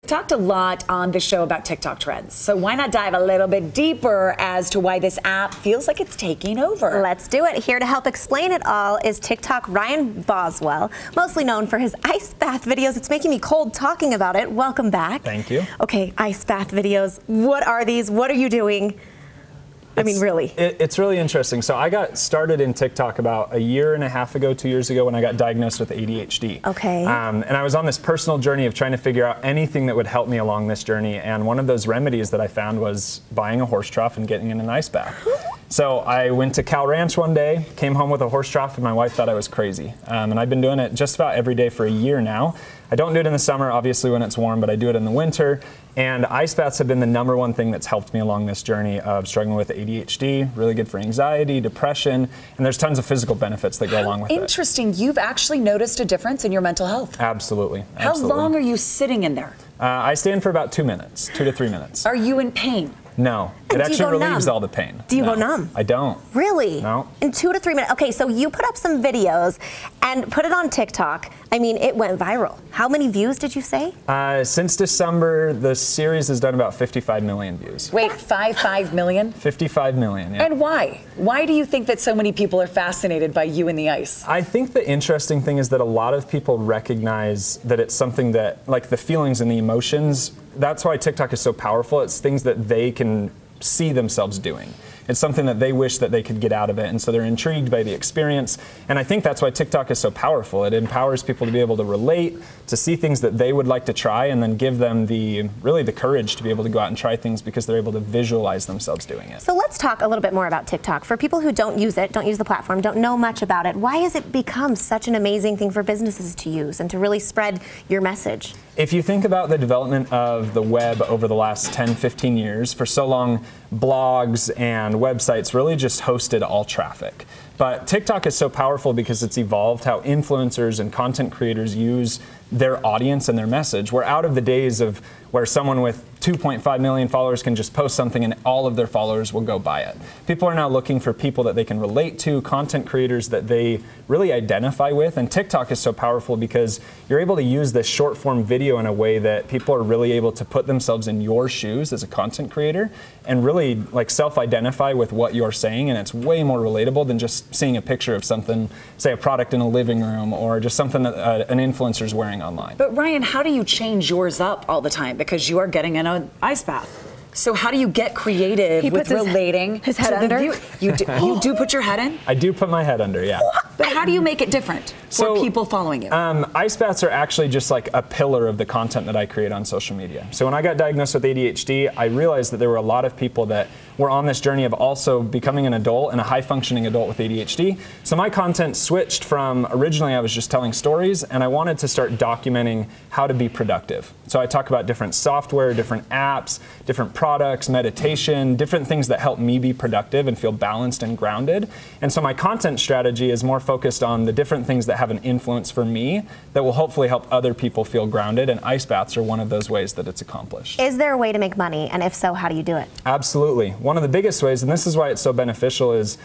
talked a lot on the show about TikTok trends, so why not dive a little bit deeper as to why this app feels like it's taking over? Let's do it. Here to help explain it all is TikTok Ryan Boswell, mostly known for his ice bath videos. It's making me cold talking about it. Welcome back. Thank you. Okay, ice bath videos. What are these? What are you doing? I mean, really. It's really interesting. So I got started in TikTok about a year and a half ago, 2 years ago, when I got diagnosed with ADHD. Okay. And I was on this personal journey of trying to figure out anything that would help me along this journey. And one of those remedies that I found was buying a horse trough and getting in an ice bath. So I went to Cal Ranch one day, came home with a horse trough, and my wife thought I was crazy. And I've been doing it just about every day for a year now. I don't do it in the summer, obviously, when it's warm, but I do it in the winter. And ice baths have been the #1 thing that's helped me along this journey of struggling with ADHD, really good for anxiety, depression, and there's tons of physical benefits that go along with it. Interesting. You've actually noticed a difference in your mental health. Absolutely. How long are you sitting in there? I stand for about 2 minutes, 2 to 3 minutes. Are you in pain? No. It actually relieves all the pain. Do you go numb? I don't. Really? No. In 2 to 3 minutes. Okay, so you put up some videos and put it on TikTok. I mean, it went viral. How many views did you say? Since December, the series has done about 55 million views. Wait, 5 million? 55 million, yeah. And why? Why do you think that so many people are fascinated by you in the ice? I think the interesting thing is that a lot of people recognize that it's something that, like the feelings and the emotions, that's why TikTok is so powerful. It's things that they can see themselves doing. It's something that they wish that they could get out of it, and so they're intrigued by the experience. And I think that's why TikTok is so powerful. It empowers people to be able to relate, to see things that they would like to try, and then give them really the courage to be able to go out and try things because they're able to visualize themselves doing it. So let's talk a little bit more about TikTok. For people who don't use it, don't use the platform, don't know much about it, why has it become such an amazing thing for businesses to use and to really spread your message? If you think about the development of the web over the last 10, 15 years, for so long, blogs and websites really just hosted all traffic. But TikTok is so powerful because it's evolved how influencers and content creators use their audience and their message. We're out of the days of where someone with 2.5 million followers can just post something and all of their followers will go buy it. People are now looking for people that they can relate to, content creators that they really identify with, and TikTok is so powerful because you're able to use this short form video in a way that people are really able to put themselves in your shoes as a content creator and really like self-identify with what you're saying, and it's way more relatable than just seeing a picture of something, say a product in a living room or just something that an influencer's wearing online. But Ryan, how do you change yours up all the time? Because you are getting in an ice bath. So how do you get creative with relating his head under? You do put your head in? I do put my head under, yeah. But how do you make it different for people following you? Ice baths are actually just like a pillar of the content that I create on social media. So when I got diagnosed with ADHD, I realized that there were a lot of people that were on this journey of also becoming an adult and a high-functioning adult with ADHD. So my content switched from, originally I was just telling stories, and I wanted to start documenting how to be productive. So I talk about different software, different apps, different products, meditation, different things that help me be productive and feel balanced and grounded. And so my content strategy is more focused on the different things that have an influence for me that will hopefully help other people feel grounded, and ice baths are one of those ways that it's accomplished. Is there a way to make money, and if so, how do you do it? Absolutely. One of the biggest ways, and this is why it's so beneficial, is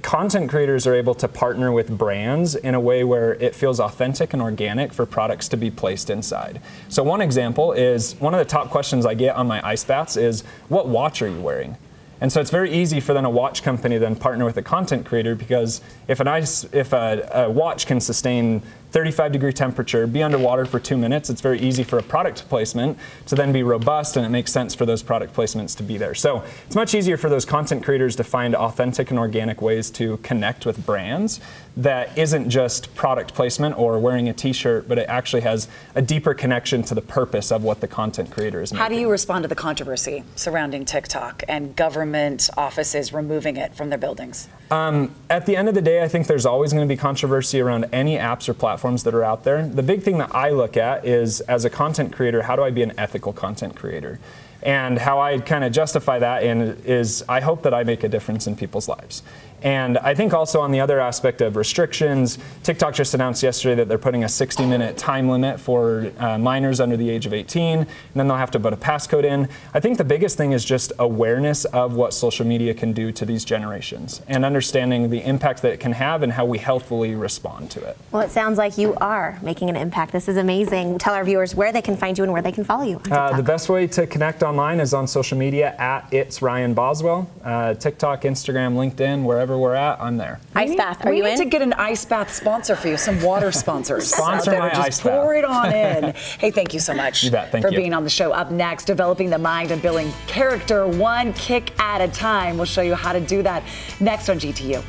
content creators are able to partner with brands in a way where it feels authentic and organic for products to be placed inside. So one example is, one of the top questions I get on my ice baths is, what watch are you wearing? And so it's very easy for then a watch company then partner with a content creator, because if a watch can sustain 35-degree temperature, be underwater for 2 minutes, it's very easy for a product placement to then be robust, and it makes sense for those product placements to be there. So it's much easier for those content creators to find authentic and organic ways to connect with brands that isn't just product placement or wearing a t-shirt, but it actually has a deeper connection to the purpose of what the content creator is making. How do you respond to the controversy surrounding TikTok and government offices removing it from their buildings? At the end of the day, I think there's always going to be controversy around any apps or platforms that are out there. The big thing that I look at is, as a content creator, how do I be an ethical content creator? And how I kind of justify that is I hope that I make a difference in people's lives. And I think also on the other aspect of restrictions, TikTok just announced yesterday that they're putting a 60-minute time limit for minors under the age of 18, and then they'll have to put a passcode in. I think the biggest thing is just awareness of what social media can do to these generations and understanding the impact that it can have and how we healthfully respond to it. Well, it sounds like you are making an impact. This is amazing. Tell our viewers where they can find you and where they can follow you on TikTok. The best way to connect online is on social media at It's Ryan Boswell. TikTok, Instagram, LinkedIn, wherever we're at, I'm there. Ice bath, are you in? We need to get an ice bath sponsor for you, some water sponsors. Sponsor my ice bath. Pour it on in. Hey, thank you so much for being on the show. Up next, developing the mind and building character one kick at a time. We'll show you how to do that next on GTU.